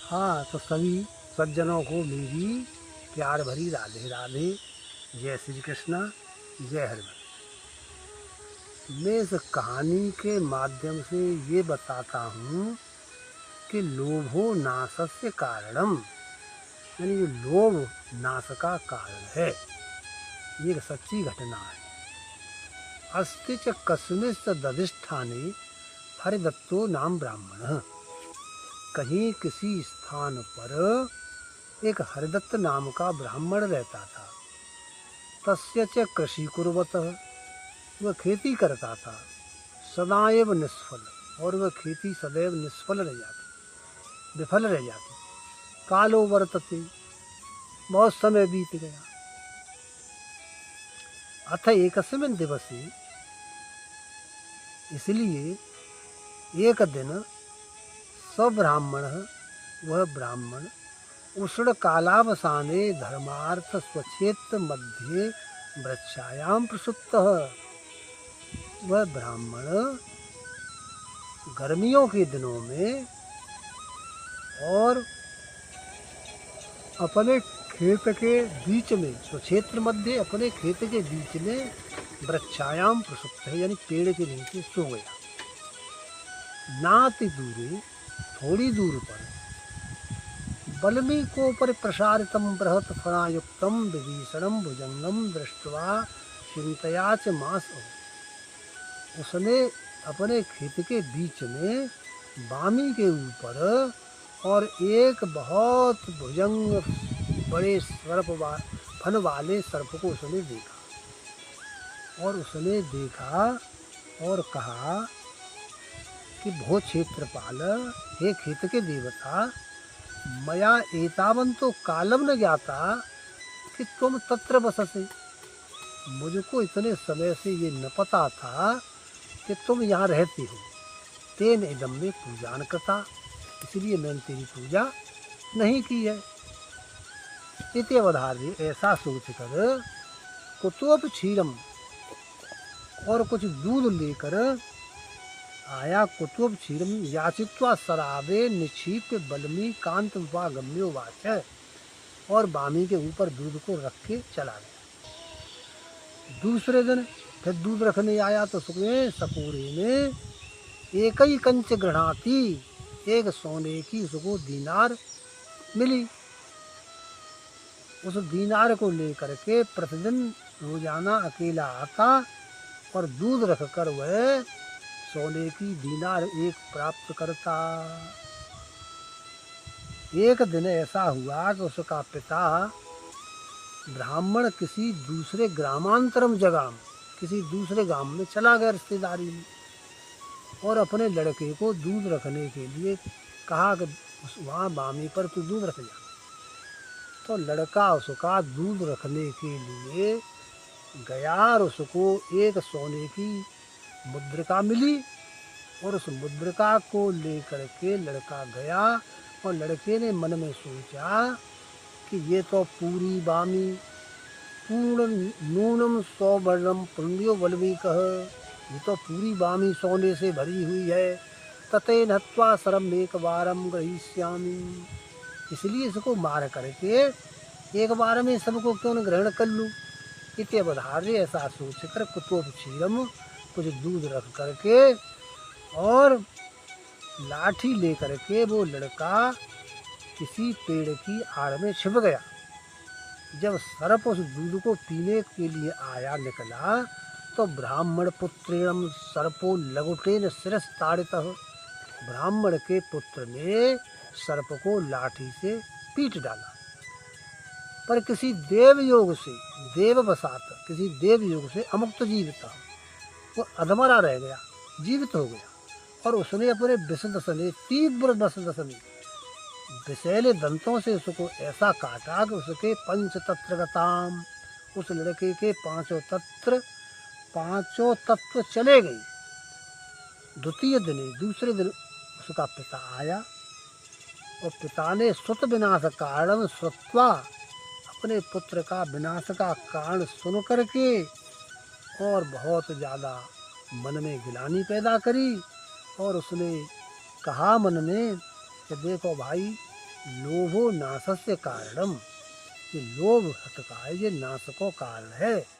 हाँ, तो सभी सज्जनों को मेरी प्यार भरी राधे राधे। जय श्री कृष्णा, जय हरिवंश। मैं इस कहानी के माध्यम से ये बताता हूँ कि लोभो नाशस्य कारणम, यानी ये लोभ नाश का कारण है। ये एक सच्ची घटना है। अस्ति च कस्मिंश्च दधिष्ठाने हरिदत्तो नाम ब्राह्मण। कहीं किसी स्थान पर एक हरिदत्त नाम का ब्राह्मण रहता था। तस्य च कृषि कुर्वतः, वह खेती करता था। सदैव निष्फल, और वह खेती सदैव निष्फल रह जाती, विफल रह जाती। कालो वर्तते, बहुत समय बीत गया। अथ एकस्मिन् दिवसे, इसलिए एक दिन सब्राह्मणः, वह ब्राह्मण उष्ण कालावसाने धर्मार्थ स्वक्षेत्र मध्ये वृक्षायां प्रसुप्तः। वह ब्राह्मण गर्मियों के दिनों में और अपने खेत के बीच में, स्वक्षेत्र मध्य, अपने खेत के बीच में वृक्षायाम प्रसुप्त है, यानी पेड़ के नीचे सो गया। नाति दूरे, थोड़ी दूर पर, बल्मीकोपरि प्रसारितं बृहत् फणायुक्तं विभीषणं भुजंगम दृष्ट्वा चिंतया च मास। उसने अपने खेत के बीच में बामी के ऊपर और एक बहुत भुजंग बड़े फन वाले सर्प को उसने देखा। और उसने देखा और कहा कि भो क्षेत्रपाल, हे खेत के देवता, मया एतावंतो कालम न ज्ञाता कि तुम तत्र बससे। मुझको इतने समय से ये न पता था कि तुम यहाँ रहते हो। तेन इदम में पूजा न करता, इसलिए मैंने तेरी पूजा नहीं की है। इति अवधार्य, ऐसा सोच कर कुतोप क्षीरम, और कुछ दूध लेकर आया। कुतुब क्षीरम याचित्वा शराबे निक्षिप्य बल्मी कांत उपागम्यो वाच, और बामी के ऊपर दूध को रख के चला गया। दूसरे दिन फिर दूध रखने आया तो उसमें सपूरे में एक ही कंच गृणाती, एक सोने की उसको दीनार मिली। उस दीनार को लेकर के प्रतिदिन रोजाना अकेला आता और दूध रखकर वह सोने की दीनार एक प्राप्त करता। एक दिन ऐसा हुआ कि उसका पिता ब्राह्मण किसी दूसरे ग्रामांतरम जगह, किसी दूसरे गांव में चला गया रिश्तेदारी में, और अपने लड़के को दूध रखने के लिए कहा कि वहाँ बामी पर तू दूध रख जा। तो लड़का उसका दूध रखने के लिए गया और उसको एक सोने की मुद्रिका मिली, और उस मुद्रिका को लेकर के लड़का गया। और लड़के ने मन में सोचा कि ये तो पूरी बामी पूर्ण नूनम सौवर्णम पुण्यो बलवी कह, ये तो पूरी बामी सोने से भरी हुई है। तते नत्वा सरम एक बारम ग्रहीष्यामि, इसलिए इसको मार करके एक बार में सबको क्यों न ग्रहण कर लूँ। इतने बधारे, ऐसा सोचकर कुतुब क्षीरम, कुछ दूध रख करके और लाठी लेकर के वो लड़का किसी पेड़ की आड़ में छिप गया। जब सर्प उस दूध को पीने के लिए आया, निकला, तो ब्राह्मण पुत्रेण सर्पो लगुटेन शिरस ताड़ितः, ब्राह्मण के पुत्र ने सर्प को लाठी से पीट डाला। पर किसी देव योग से, देववशात किसी देव योग से अमुक्त जीव था, वो अधमरा रह गया, जीवित हो गया। और उसने अपने विषदसने, तीव्र विषदसने, विषैले दंतों से उसको ऐसा काटा कि उसके पंचतत्रगताम, उस लड़के के पांचों तत्व चले गए। द्वितीय दिन, दूसरे दिन उसका पिता आया, और पिता ने सुत विनाश कारण श्रुत्वा, अपने पुत्र का विनाश का कारण सुन करके और बहुत ज़्यादा मन में गिलानी पैदा करी। और उसने कहा मन में कि देखो भाई, लोभो नाशस्य कारणम, ये लोभ हत का है, ये नाश को कारण है।